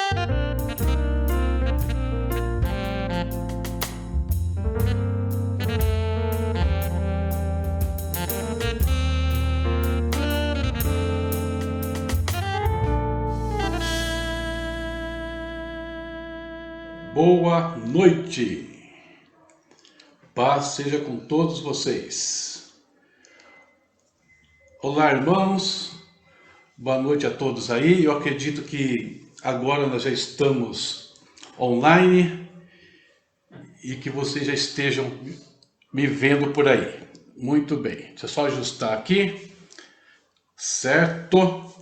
Boa noite, paz seja com todos vocês. Olá, irmãos, boa noite a todos aí. Eu acredito que agora nós já estamos online e que vocês já estejam me vendo por aí. Muito bem, deixa eu só ajustar aqui, certo?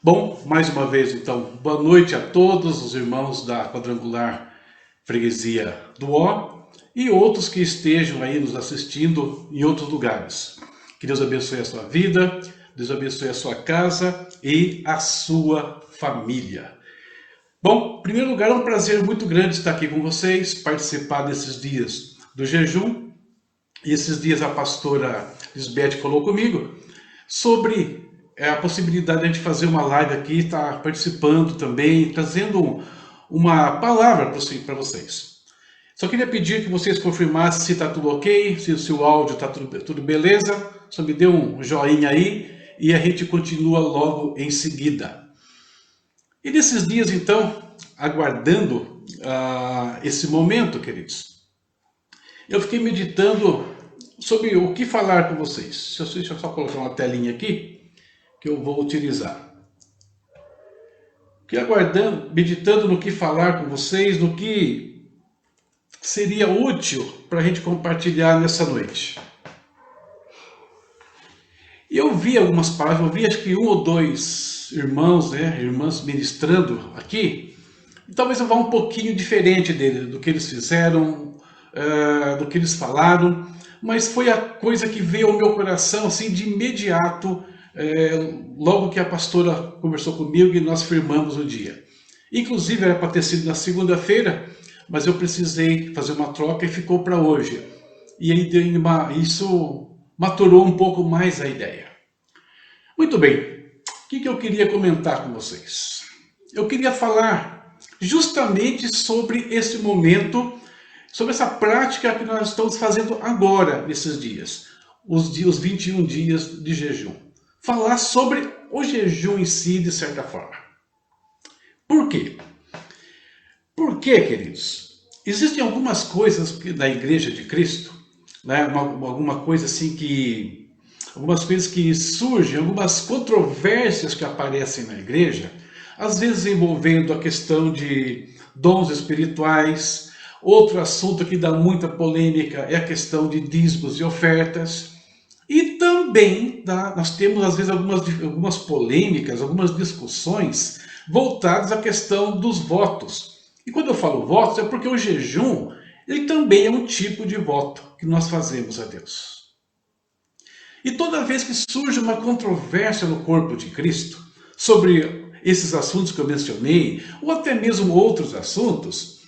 Bom, mais uma vez então, boa noite a todos os irmãos da Quadrangular Freguesia do Ó e outros que estejam aí nos assistindo em outros lugares. Que Deus abençoe a sua vida, Deus abençoe a sua casa e a sua família. Bom, em primeiro lugar, é um prazer muito grande estar aqui com vocês, participar desses dias do jejum. E esses dias a pastora Lisbeth falou comigo sobre a possibilidade de a gente fazer uma live aqui, estar participando também, trazendo uma palavra para vocês. Só queria pedir que vocês confirmassem se está tudo ok, se o áudio está tudo beleza. Só me dê um joinha aí e a gente continua logo em seguida. E nesses dias, então, aguardando esse momento, queridos, eu fiquei meditando sobre o que falar com vocês. Deixa eu só colocar uma telinha aqui que eu vou utilizar. Fiquei aguardando, meditando no que falar com vocês, no que seria útil para a gente compartilhar nessa noite. E eu vi algumas palavras, eu vi acho que um ou dois irmãos, irmãs ministrando aqui, e talvez eu vá um pouquinho diferente do que eles fizeram, do que eles falaram, mas foi a coisa que veio ao meu coração assim de imediato, logo que a pastora conversou comigo e nós firmamos o dia. Inclusive era para ter sido na segunda-feira, mas eu precisei fazer uma troca e ficou para hoje. E aí isso maturou um pouco mais a ideia. Muito bem, o que eu queria comentar com vocês? Eu queria falar justamente sobre esse momento, sobre essa prática que nós estamos fazendo agora, nesses dias, os 21 dias de jejum. Falar sobre o jejum em si, de certa forma. Por quê? Porque, queridos, existem algumas coisas da Igreja de Cristo, né? Alguma coisa assim algumas coisas que surgem, algumas controvérsias que aparecem na igreja, às vezes envolvendo a questão de dons espirituais. Outro assunto que dá muita polêmica é a questão de dízimos e ofertas. E também nós temos às vezes algumas polêmicas, algumas discussões voltadas à questão dos votos. E quando eu falo votos é porque o jejum ele também é um tipo de voto que nós fazemos a Deus. E toda vez que surge uma controvérsia no corpo de Cristo sobre esses assuntos que eu mencionei, ou até mesmo outros assuntos,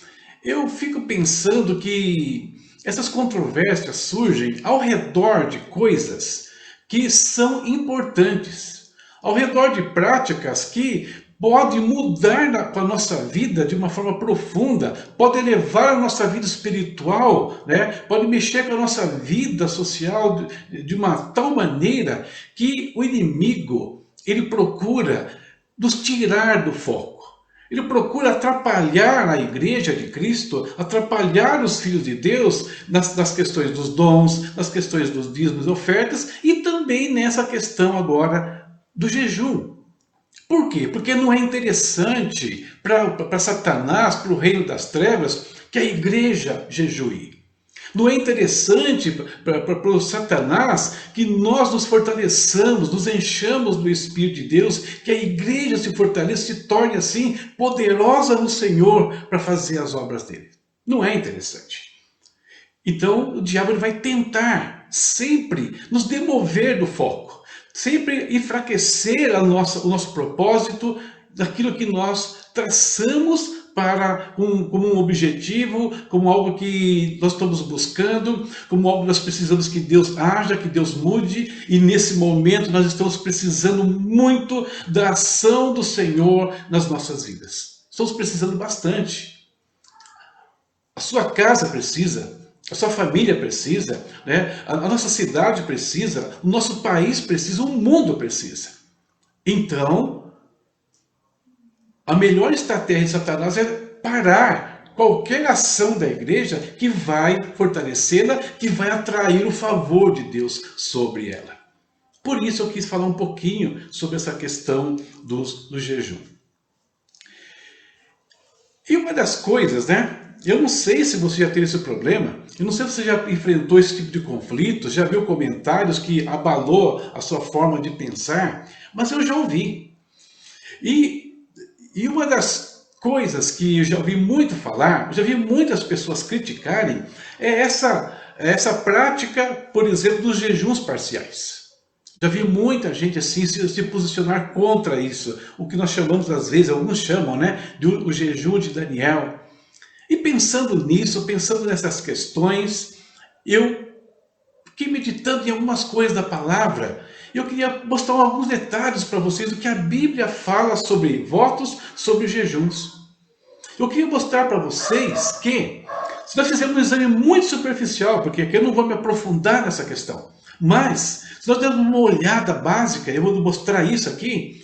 eu fico pensando que essas controvérsias surgem ao redor de coisas que são importantes, ao redor de práticas que podem mudar a nossa vida de uma forma profunda, podem elevar a nossa vida espiritual, pode mexer com a nossa vida social de uma tal maneira que o inimigo ele procura nos tirar do foco. Ele procura atrapalhar a igreja de Cristo, atrapalhar os filhos de Deus nas questões dos dons, nas questões dos dízimos e ofertas e também nessa questão agora do jejum. Por quê? Porque não é interessante para Satanás, para o reino das trevas, que a igreja jejue. Não é interessante para o Satanás que nós nos fortaleçamos, nos enchamos do Espírito de Deus, que a igreja se fortaleça, se torne assim poderosa no Senhor para fazer as obras dele. Não é interessante. Então o diabo ele vai tentar sempre nos demover do foco, sempre enfraquecer o nosso propósito, daquilo que nós traçamos como um objetivo, como algo que nós estamos buscando, como algo que nós precisamos que Deus haja, que Deus mude, e nesse momento nós estamos precisando muito da ação do Senhor nas nossas vidas. estamos precisando bastante. A sua casa precisa, a sua família precisa, né? A nossa cidade precisa, o nosso país precisa, o mundo precisa. Então, a melhor estratégia de Satanás é parar qualquer ação da igreja que vai fortalecê-la, que vai atrair o favor de Deus sobre ela. Por isso eu quis falar um pouquinho sobre essa questão do jejum. E uma das coisas, né? Eu não sei se você já teve esse problema, eu não sei se você já enfrentou esse tipo de conflito, já viu comentários que abalou a sua forma de pensar, mas eu já ouvi. E uma das coisas que eu já ouvi muito falar, já vi muitas pessoas criticarem, é essa prática, por exemplo, dos jejuns parciais. Já vi muita gente assim se posicionar contra isso, o que nós chamamos às vezes, alguns chamam, né, de o jejum de Daniel. E pensando nisso, pensando nessas questões, eu fiquei meditando em algumas coisas da palavra. Eu queria mostrar alguns detalhes para vocês do que a Bíblia fala sobre votos, sobre jejuns. Eu queria mostrar para vocês que, se nós fizermos um exame muito superficial, porque aqui eu não vou me aprofundar nessa questão, mas se nós dermos uma olhada básica, eu vou mostrar isso aqui,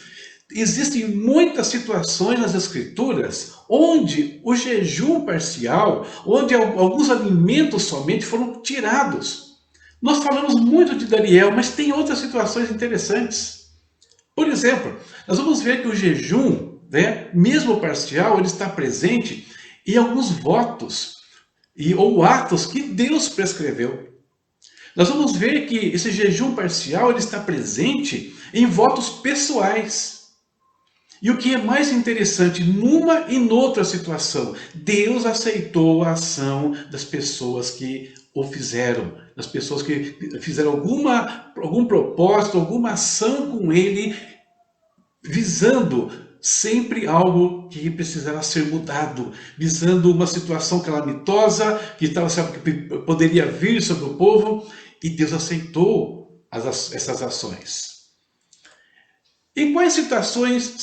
existem muitas situações nas Escrituras onde o jejum parcial, onde alguns alimentos somente foram tirados. Nós falamos muito de Daniel, mas tem outras situações interessantes. Por exemplo, nós vamos ver que o jejum, né, mesmo parcial, ele está presente em alguns votos ou atos que Deus prescreveu. Nós vamos ver que esse jejum parcial ele está presente em votos pessoais. E o que é mais interessante, numa e noutra situação, Deus aceitou a ação das pessoas que o fizeram, das pessoas que fizeram algum propósito, alguma ação com Ele, visando sempre algo que precisava ser mudado, visando uma situação calamitosa que poderia vir sobre o povo, e Deus aceitou essas ações. Em quais situações,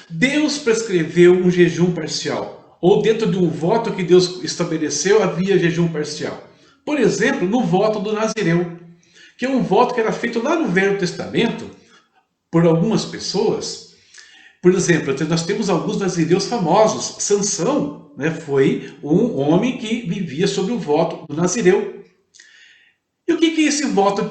Deus prescreveu um jejum parcial? Ou dentro de um voto que Deus estabeleceu, havia jejum parcial? Por exemplo, no voto do Nazireu, que é um voto que era feito lá no Velho Testamento, por algumas pessoas. Por exemplo, nós temos alguns nazireus famosos. Sansão, né, foi um homem que vivia sob o voto do Nazireu. E o que esse voto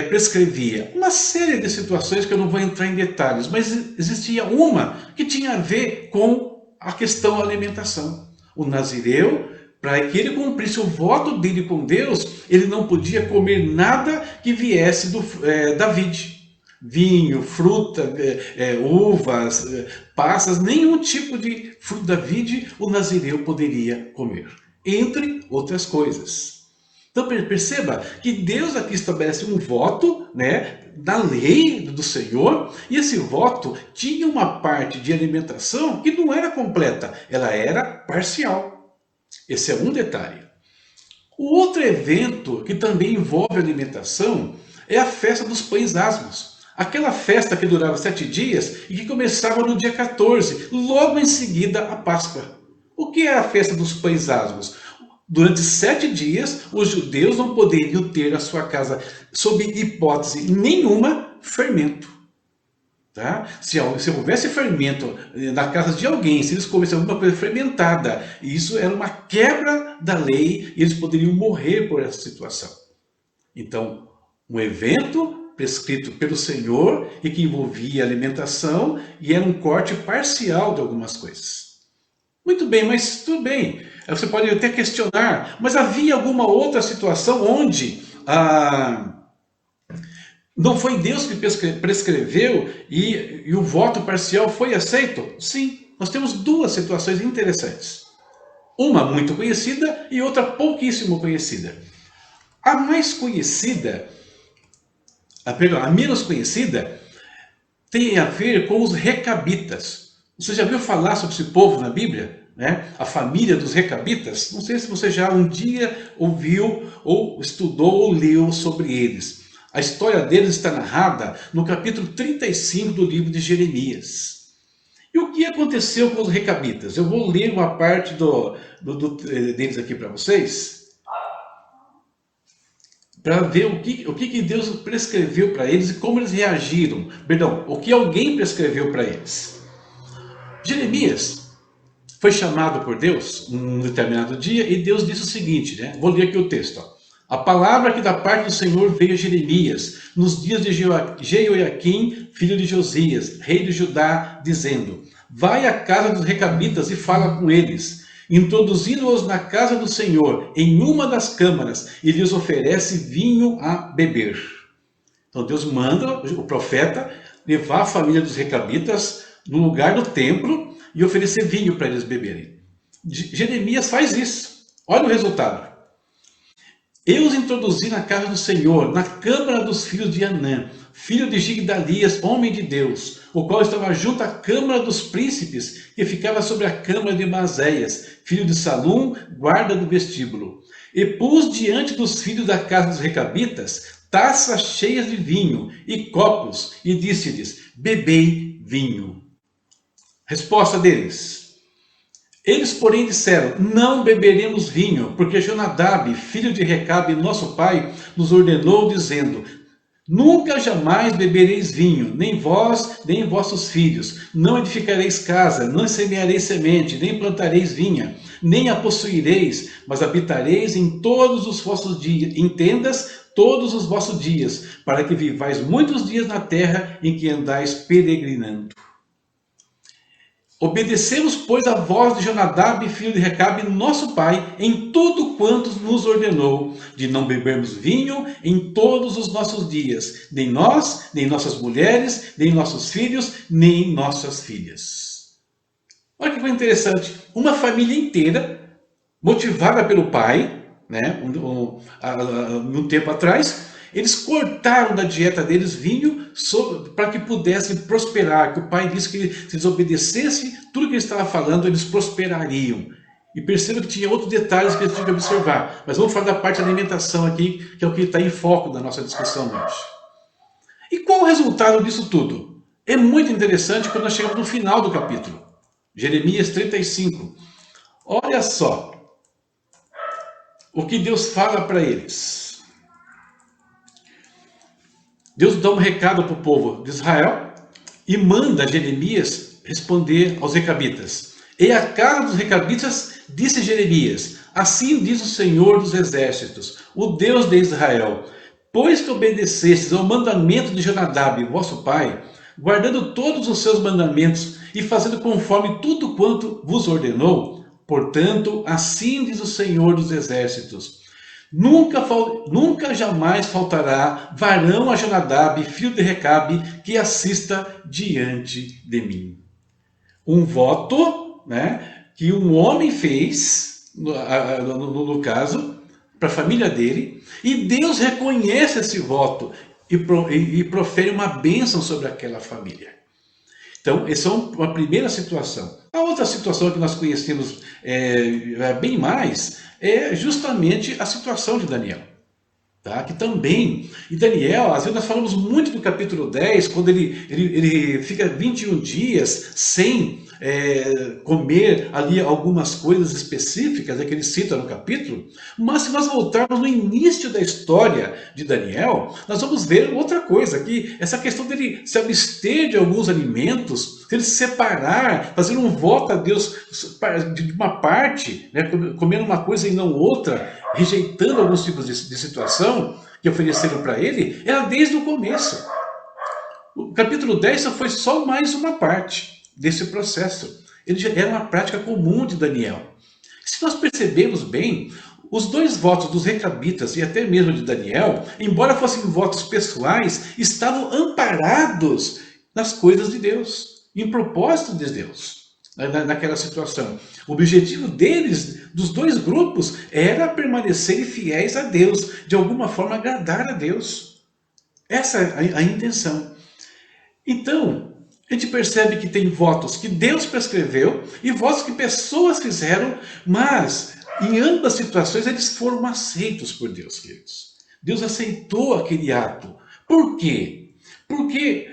prescrevia? Uma série de situações que eu não vou entrar em detalhes, mas existia uma que tinha a ver com a questão da alimentação. O nazireu, para que ele cumprisse o voto dele com Deus, ele não podia comer nada que viesse da vide. Vinho, fruta, uvas, passas, nenhum tipo de fruto da vide o nazireu poderia comer, entre outras coisas. Então perceba que Deus aqui estabelece um voto, né, da lei do Senhor, e esse voto tinha uma parte de alimentação que não era completa, ela era parcial. Esse é um detalhe. O outro evento que também envolve alimentação é a festa dos pães asmos. Aquela festa que durava 7 dias e que começava no dia 14, logo em seguida a Páscoa. O que é a festa dos pães asmos? Durante 7 dias, os judeus não poderiam ter a sua casa, sob hipótese nenhuma, fermento. Tá? Se houvesse fermento na casa de alguém, se eles comessem alguma coisa fermentada, isso era uma quebra da lei e eles poderiam morrer por essa situação. Então, um evento prescrito pelo Senhor e que envolvia alimentação e era um corte parcial de algumas coisas. Muito bem, mas tudo bem. Você pode até questionar, mas havia alguma outra situação onde não foi Deus que prescreveu e o voto parcial foi aceito? Sim, nós temos duas situações interessantes. Uma muito conhecida e outra pouquíssimo conhecida. A mais conhecida, a menos conhecida, tem a ver com os recabitas. Você já viu falar sobre esse povo na Bíblia? Né? A família dos recabitas? Não sei se você já um dia ouviu, ou estudou, ou leu sobre eles. A história deles está narrada no capítulo 35 do livro de Jeremias. E o que aconteceu com os recabitas? Eu vou ler uma parte deles aqui para vocês, para ver o que Deus prescreveu para eles e como eles reagiram. Perdão, o que alguém prescreveu para eles. Jeremias foi chamado por Deus num determinado dia e Deus disse o seguinte, né? Vou ler aqui o texto. Ó. A palavra que da parte do Senhor veio a Jeremias nos dias de Jeoiaquim, filho de Josias, rei de Judá, dizendo: vai à casa dos recabitas e fala com eles, introduzindo-os na casa do Senhor, em uma das câmaras, e lhes oferece vinho a beber. Então Deus manda o profeta levar a família dos recabitas no lugar do templo e oferecer vinho para eles beberem. Jeremias faz isso. Olha o resultado. Eu os introduzi na casa do Senhor, na câmara dos filhos de Anã, filho de Gigdalias, homem de Deus, o qual estava junto à câmara dos príncipes, que ficava sobre a câmara de Maséias, filho de Salum, guarda do vestíbulo. E pus diante dos filhos da casa dos recabitas taças cheias de vinho e copos, e disse-lhes: bebei vinho. Resposta deles. Eles, porém, disseram: não beberemos vinho, porque Jonadab, filho de Recabe, nosso pai, nos ordenou, dizendo: nunca jamais bebereis vinho, nem vós, nem vossos filhos. Não edificareis casa, não semeareis semente, nem plantareis vinha, nem a possuireis, mas habitareis em todos os vossos dias, em tendas todos os vossos dias, para que vivais muitos dias na terra em que andais peregrinando. Obedecemos, pois, a voz de Jonadab, filho de Recabe, nosso pai, em tudo quanto nos ordenou, de não bebermos vinho em todos os nossos dias, nem nós, nem nossas mulheres, nem nossos filhos, nem nossas filhas. Olha que coisa interessante. Uma família inteira, motivada pelo pai, né, um tempo atrás, eles cortaram da dieta deles vinho para que pudessem prosperar. Que o pai disse que se eles obedecessem tudo que ele estava falando, eles prosperariam. E perceba que tinha outros detalhes que eles tinham que observar. Mas vamos falar da parte da alimentação aqui, que é o que está em foco da nossa discussão hoje. E qual o resultado disso tudo? É muito interessante quando nós chegamos no final do capítulo. Jeremias 35. Olha só o que Deus fala para eles. Deus dá um recado para o povo de Israel e manda Jeremias responder aos recabitas. E a casa dos recabitas disse Jeremias: assim diz o Senhor dos exércitos, o Deus de Israel, pois que obedecestes ao mandamento de Jonadab, vosso pai, guardando todos os seus mandamentos e fazendo conforme tudo quanto vos ordenou, portanto, assim diz o Senhor dos exércitos: nunca jamais faltará varão a Jonadab, filho de Recabe, que assista diante de mim. Um voto, né, que um homem fez, no caso, para a família dele, e Deus reconhece esse voto e profere uma bênção sobre aquela família. Então, essa é uma primeira situação. A outra situação que nós conhecemos bem mais é justamente a situação de Daniel. Tá? Que também, e Daniel, às vezes nós falamos muito do capítulo 10, quando ele fica 21 dias sem comer ali algumas coisas específicas que ele cita no capítulo, mas se nós voltarmos no início da história de Daniel, nós vamos ver outra coisa, que essa questão dele se abster de alguns alimentos, ele se separar, fazer um voto a Deus de uma parte, né, comendo uma coisa e não outra, rejeitando alguns tipos de situação que ofereceram para ele, era desde o começo. O capítulo 10 foi só mais uma parte desse processo. Ele já era uma prática comum de Daniel. Se nós percebemos bem, os dois votos dos recabitas e até mesmo de Daniel, embora fossem votos pessoais, estavam amparados nas coisas de Deus, em propósito de Deus, naquela situação. O objetivo deles, dos dois grupos, era permanecerem fiéis a Deus, de alguma forma agradar a Deus. Essa é a intenção. Então, a gente percebe que tem votos que Deus prescreveu e votos que pessoas fizeram, mas em ambas situações eles foram aceitos por Deus, queridos. Deus aceitou aquele ato. Por quê? Porque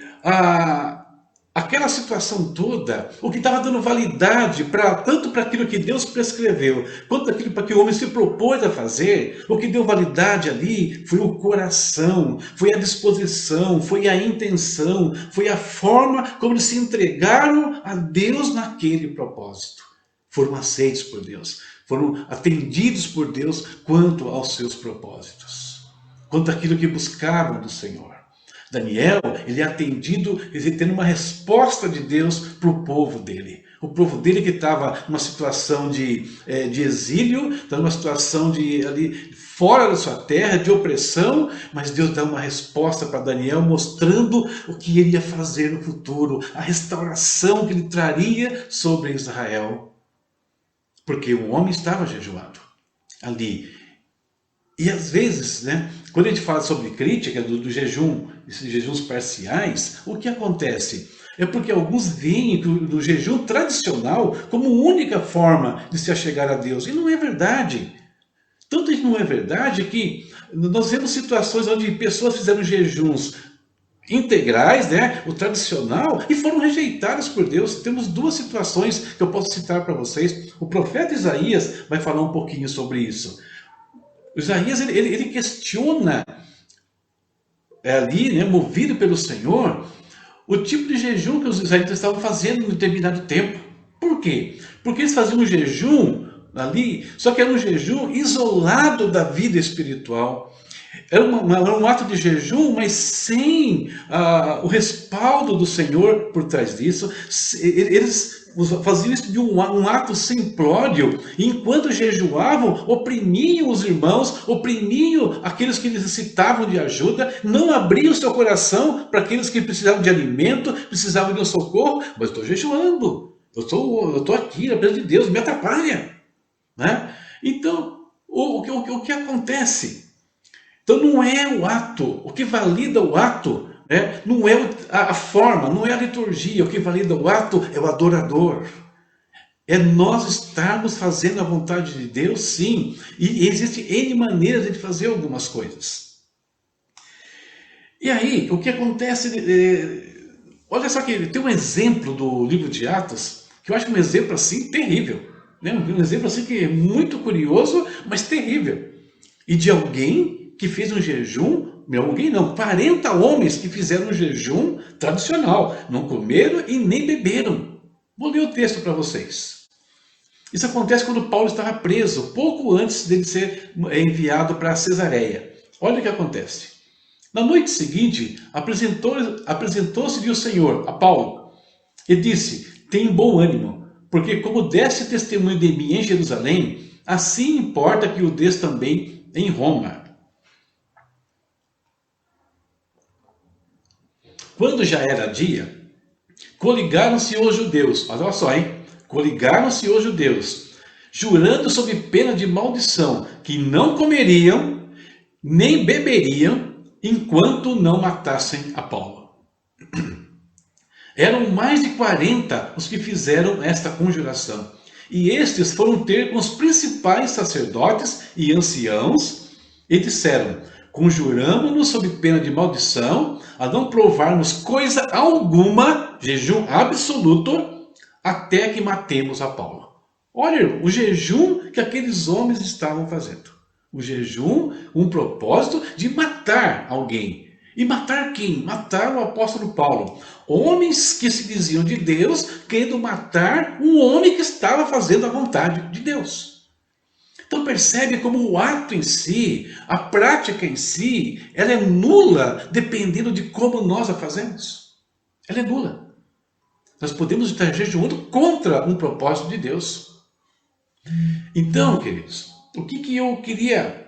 aquela situação toda, o que estava dando validade tanto para aquilo que Deus prescreveu, quanto aquilo para que o homem se propôs a fazer, o que deu validade ali foi o coração, foi a disposição, foi a intenção, foi a forma como eles se entregaram a Deus naquele propósito. Foram aceitos por Deus, foram atendidos por Deus quanto aos seus propósitos, quanto àquilo que buscavam do Senhor. Daniel, ele é atendido, ele tendo uma resposta de Deus para o povo dele. O povo dele que estava numa situação de exílio, estava numa situação ali fora da sua terra, de opressão, mas Deus dá uma resposta para Daniel, mostrando o que ele ia fazer no futuro, a restauração que ele traria sobre Israel. Porque o homem estava jejuando ali. E às vezes, né, quando a gente fala sobre crítica do jejum, esses jejuns parciais, o que acontece? É porque alguns veem do jejum tradicional como única forma de se achegar a Deus. E não é verdade. Tanto que não é verdade que nós vemos situações onde pessoas fizeram jejuns integrais, né, o tradicional, e foram rejeitadas por Deus. Temos duas situações que eu posso citar para vocês. O profeta Isaías vai falar um pouquinho sobre isso. Isaías ele questiona ali, né, movido pelo Senhor, o tipo de jejum que os israelitas estavam fazendo em determinado tempo. Por quê? Porque eles faziam um jejum ali, só que era um jejum isolado da vida espiritual. Era um ato de jejum, mas sem o respaldo do Senhor por trás disso. Eles faziam isso de um ato simplório, e enquanto jejuavam, oprimiam os irmãos, oprimiam aqueles que necessitavam de ajuda, não abriam o seu coração para aqueles que precisavam de alimento, precisavam de um socorro. Mas estou jejuando, eu estou aqui na presença de Deus, me atrapalha, né? Então, o que acontece? Então não é o ato, o que valida o ato, né? Não é a forma, não é a liturgia, o que valida o ato é o adorador. É nós estarmos fazendo a vontade de Deus, sim. E existem N maneiras de fazer algumas coisas. E aí, o que acontece... olha só que tem um exemplo do livro de Atos, que eu acho um exemplo assim terrível. Né? Um exemplo assim que é muito curioso, mas terrível. E de alguém que fez um jejum, alguém não, 40 homens que fizeram um jejum tradicional, não comeram e nem beberam. Vou ler o texto para vocês. Isso acontece quando Paulo estava preso, pouco antes dele ser enviado para Cesareia. Olha o que acontece. Na noite seguinte, apresentou-se-lhe o Senhor a Paulo e disse: tem bom ânimo, porque como deste testemunho de mim em Jerusalém, assim importa que o des também em Roma. Quando já era dia, coligaram-se os judeus, olha só, hein? Coligaram-se os judeus, jurando sob pena de maldição, que não comeriam, nem beberiam, enquanto não matassem a Paulo. Eram mais de 40 os que fizeram esta conjuração, e estes foram ter com os principais sacerdotes e anciãos, e disseram: conjuramo-nos sob pena de maldição, a não provarmos coisa alguma, jejum absoluto, até que matemos a Paulo. Olha o jejum que aqueles homens estavam fazendo. O jejum, um propósito de matar alguém. E matar quem? Matar o apóstolo Paulo. Homens que se diziam de Deus, querendo matar um homem que estava fazendo a vontade de Deus. Então percebe como o ato em si, a prática em si, ela é nula dependendo de como nós a fazemos. Ela é nula. Nós podemos estar jejuando contra um propósito de Deus. Então, queridos, o que eu queria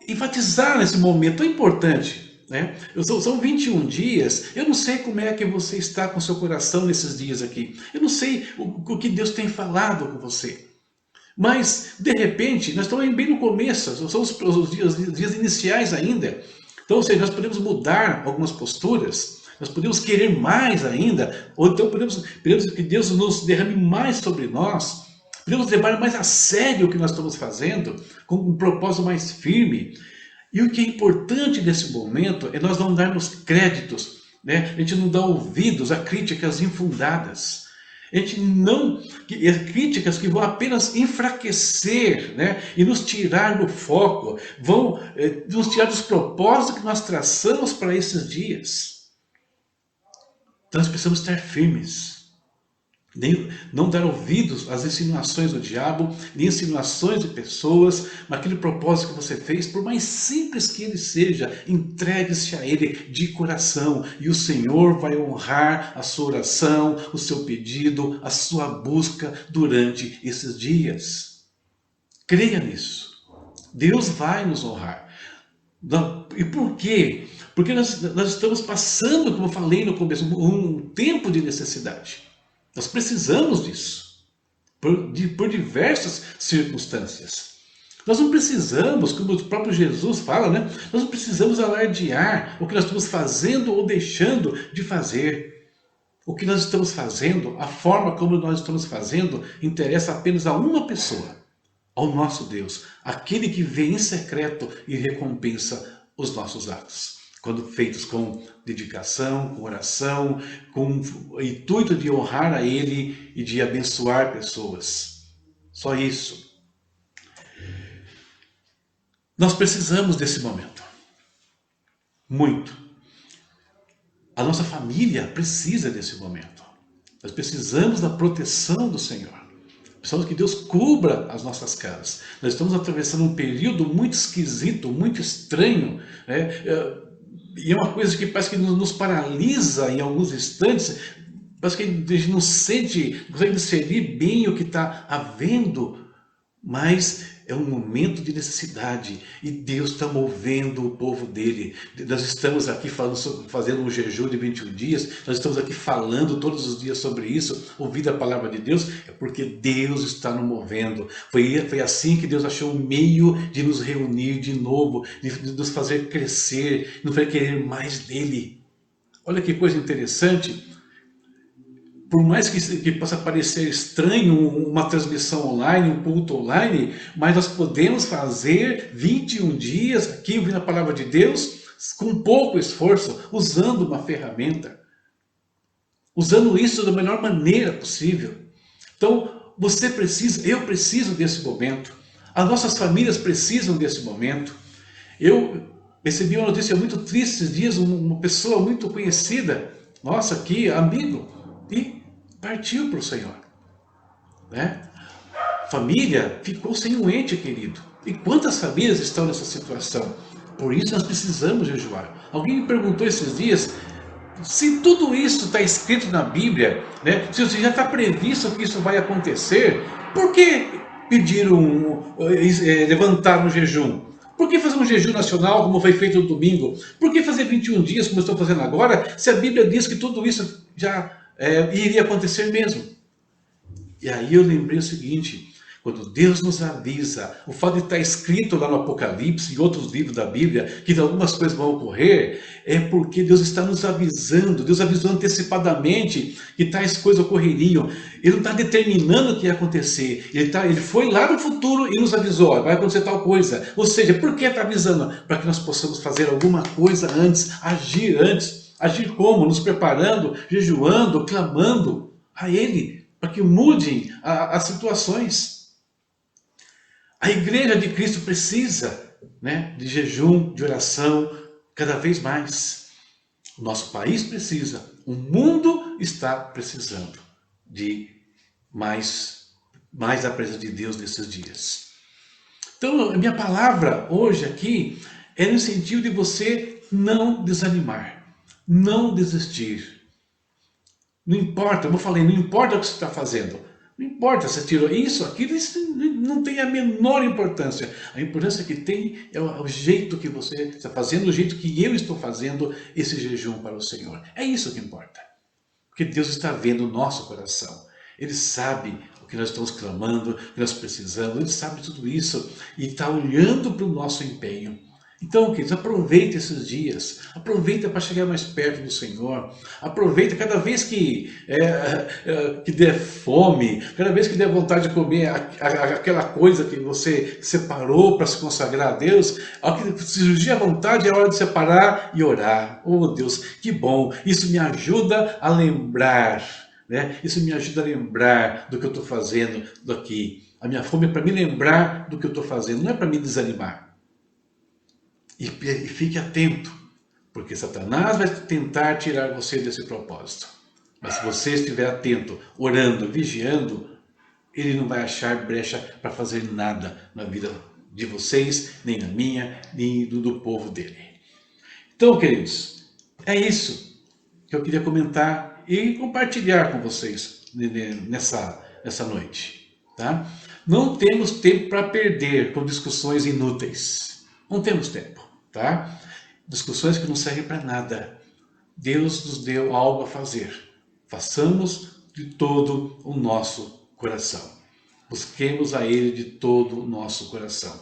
enfatizar nesse momento tão importante, né? São 21 dias, eu não sei como é que você está com seu coração nesses dias aqui. Eu não sei o que Deus tem falado com você. Mas, de repente, nós estamos bem no começo, são os dias iniciais ainda. Então, ou seja, nós podemos mudar algumas posturas, nós podemos querer mais ainda, ou então podemos que Deus nos derrame mais sobre nós, podemos levar mais a sério o que nós estamos fazendo, com um propósito mais firme. E o que é importante nesse momento é nós não darmos créditos né? A gente não dá ouvidos a críticas infundadas. A gente não... Críticas que vão apenas enfraquecer, né? E nos tirar do foco, vão nos tirar dos propósitos que nós traçamos para esses dias. Então nós precisamos estar firmes. Não dar ouvidos às insinuações do diabo, nem insinuações de pessoas, mas aquele propósito que você fez, por mais simples que ele seja, entregue-se a ele de coração, e o Senhor vai honrar a sua oração, o seu pedido, a sua busca durante esses dias. Creia nisso. Deus vai nos honrar. E por quê? Porque nós estamos passando, como eu falei no começo, um tempo de necessidade. Nós precisamos disso, por diversas circunstâncias. Nós não precisamos, como o próprio Jesus fala, né? Nós não precisamos alardear o que nós estamos fazendo ou deixando de fazer. O que nós estamos fazendo, a forma como nós estamos fazendo, interessa apenas a uma pessoa, ao nosso Deus, aquele que vê em secreto e recompensa os nossos atos. Quando feitos com dedicação, com oração, com o intuito de honrar a Ele e de abençoar pessoas. Só isso. Nós precisamos desse momento. Muito. A nossa família precisa desse momento. Nós precisamos da proteção do Senhor. Precisamos que Deus cubra as nossas casas. Nós estamos atravessando um período muito esquisito, muito estranho, né? E é uma coisa que parece que nos paralisa em alguns instantes. Parece que a gente não sente, não consegue discernir bem o que está havendo. Mas é um momento de necessidade. E Deus está movendo o povo dele. Nós estamos aqui fazendo um jejum de 21 dias. Nós estamos aqui falando todos os dias sobre isso. Ouvindo a palavra de Deus. É porque Deus está nos movendo. Foi assim que Deus achou um meio de nos reunir de novo. De nos fazer crescer. Nos fazer querer mais dele. Olha que coisa interessante. Por mais que possa parecer estranho uma transmissão online, um culto online, mas nós podemos fazer 21 dias aqui ouvindo a palavra de Deus com pouco esforço, usando uma ferramenta. Usando isso da melhor maneira possível. Então, você precisa, eu preciso desse momento. As nossas famílias precisam desse momento. Eu recebi uma notícia muito triste esses dias, uma pessoa muito conhecida, nossa, aqui, amigo, e partiu para o Senhor, né? Família ficou sem um ente querido. E quantas famílias estão nessa situação? Por isso nós precisamos jejuar. Alguém me perguntou esses dias, se tudo isso está escrito na Bíblia, né? Se já está previsto que isso vai acontecer, por que pediram, levantar um jejum? Por que fazer um jejum nacional como foi feito no domingo? Por que fazer 21 dias como eu estou fazendo agora, se a Bíblia diz que tudo isso já iria acontecer mesmo? E aí eu lembrei o seguinte, quando Deus nos avisa, o fato de estar escrito lá no Apocalipse e outros livros da Bíblia, que algumas coisas vão ocorrer, é porque Deus está nos avisando, Deus avisou antecipadamente que tais coisas ocorreriam. Ele não está determinando o que ia acontecer, ele foi lá no futuro e nos avisou, ó, vai acontecer tal coisa. Ou seja, por que está avisando? Para que nós possamos fazer alguma coisa antes, agir antes. Agir como? Nos preparando, jejuando, clamando a Ele, para que mudem as situações. A igreja de Cristo precisa, né, de jejum, de oração, cada vez mais. O nosso país precisa, o mundo está precisando de mais da presença de Deus nesses dias. Então, a minha palavra hoje aqui é no sentido de você não desanimar, não desistir. Não importa, como eu falei, não importa o que você está fazendo. Não importa se tirou isso, aquilo, isso não tem a menor importância. A importância que tem é o jeito que você está fazendo, o jeito que eu estou fazendo esse jejum para o Senhor. É isso que importa. Porque Deus está vendo o nosso coração. Ele sabe o que nós estamos clamando, o que nós precisamos. Ele sabe tudo isso e está olhando para o nosso empenho. Então, queridos, aproveita esses dias, aproveita para chegar mais perto do Senhor, aproveita cada vez que der fome, cada vez que der vontade de comer aquela coisa que você separou para se consagrar a Deus, ao que surgir a vontade é hora de separar e orar. Oh Deus, que bom, isso me ajuda a lembrar, né? Isso me ajuda a lembrar do que eu estou fazendo daqui. A minha fome é para me lembrar do que eu estou fazendo, não é para me desanimar. E fique atento, porque Satanás vai tentar tirar você desse propósito. Mas se você estiver atento, orando, vigiando, ele não vai achar brecha para fazer nada na vida de vocês, nem na minha, nem do povo dele. Então, queridos, é isso que eu queria comentar e compartilhar com vocês nessa noite. Tá? Não temos tempo para perder com discussões inúteis. Não temos tempo. Tá? Discussões que não servem para nada. Deus nos deu algo a fazer. Façamos de todo o nosso coração. Busquemos a Ele de todo o nosso coração.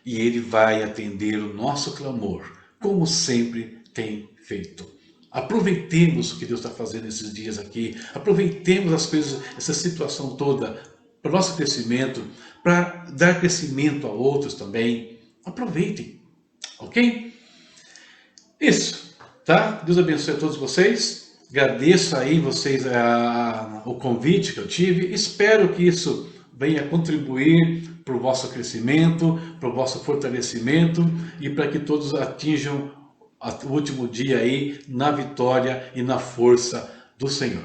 E Ele vai atender o nosso clamor, como sempre tem feito. Aproveitemos o que Deus está fazendo esses dias aqui. Aproveitemos as coisas, essa situação toda, para o nosso crescimento, para dar crescimento a outros também. Aproveitem. Ok? Isso, tá? Deus abençoe a todos vocês. Agradeço aí vocês o convite que eu tive. Espero que isso venha contribuir para o vosso crescimento, para o vosso fortalecimento e para que todos atinjam o último dia aí na vitória e na força do Senhor.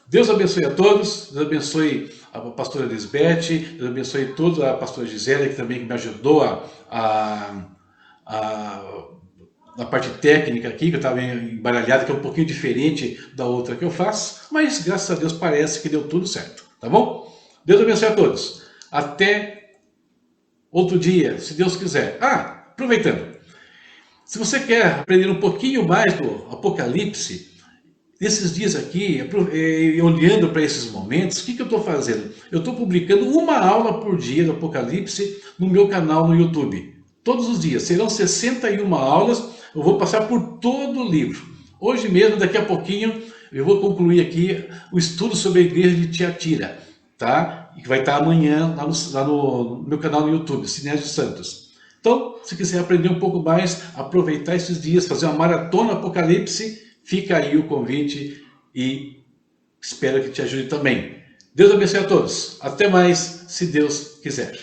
Deus abençoe a todos, Deus abençoe a pastora Lisbeth, Deus abençoe toda a pastora Gisele, que também me ajudou na parte técnica aqui, que eu estava embaralhado, que é um pouquinho diferente da outra que eu faço, mas graças a Deus parece que deu tudo certo, tá bom? Deus abençoe a todos. Até outro dia, se Deus quiser. Aproveitando, se você quer aprender um pouquinho mais do Apocalipse, nesses dias aqui, olhando para esses momentos, o que eu estou fazendo? Eu estou publicando uma aula por dia do Apocalipse no meu canal no YouTube. Todos os dias, serão 61 aulas, eu vou passar por todo o livro. Hoje mesmo, daqui a pouquinho, eu vou concluir aqui o estudo sobre a igreja de Tiatira, tá? E que vai estar amanhã lá no meu canal no YouTube, Sinésio Santos. Então, se quiser aprender um pouco mais, aproveitar esses dias, fazer uma maratona Apocalipse, fica aí o convite e espero que te ajude também. Deus abençoe a todos. Até mais, se Deus quiser.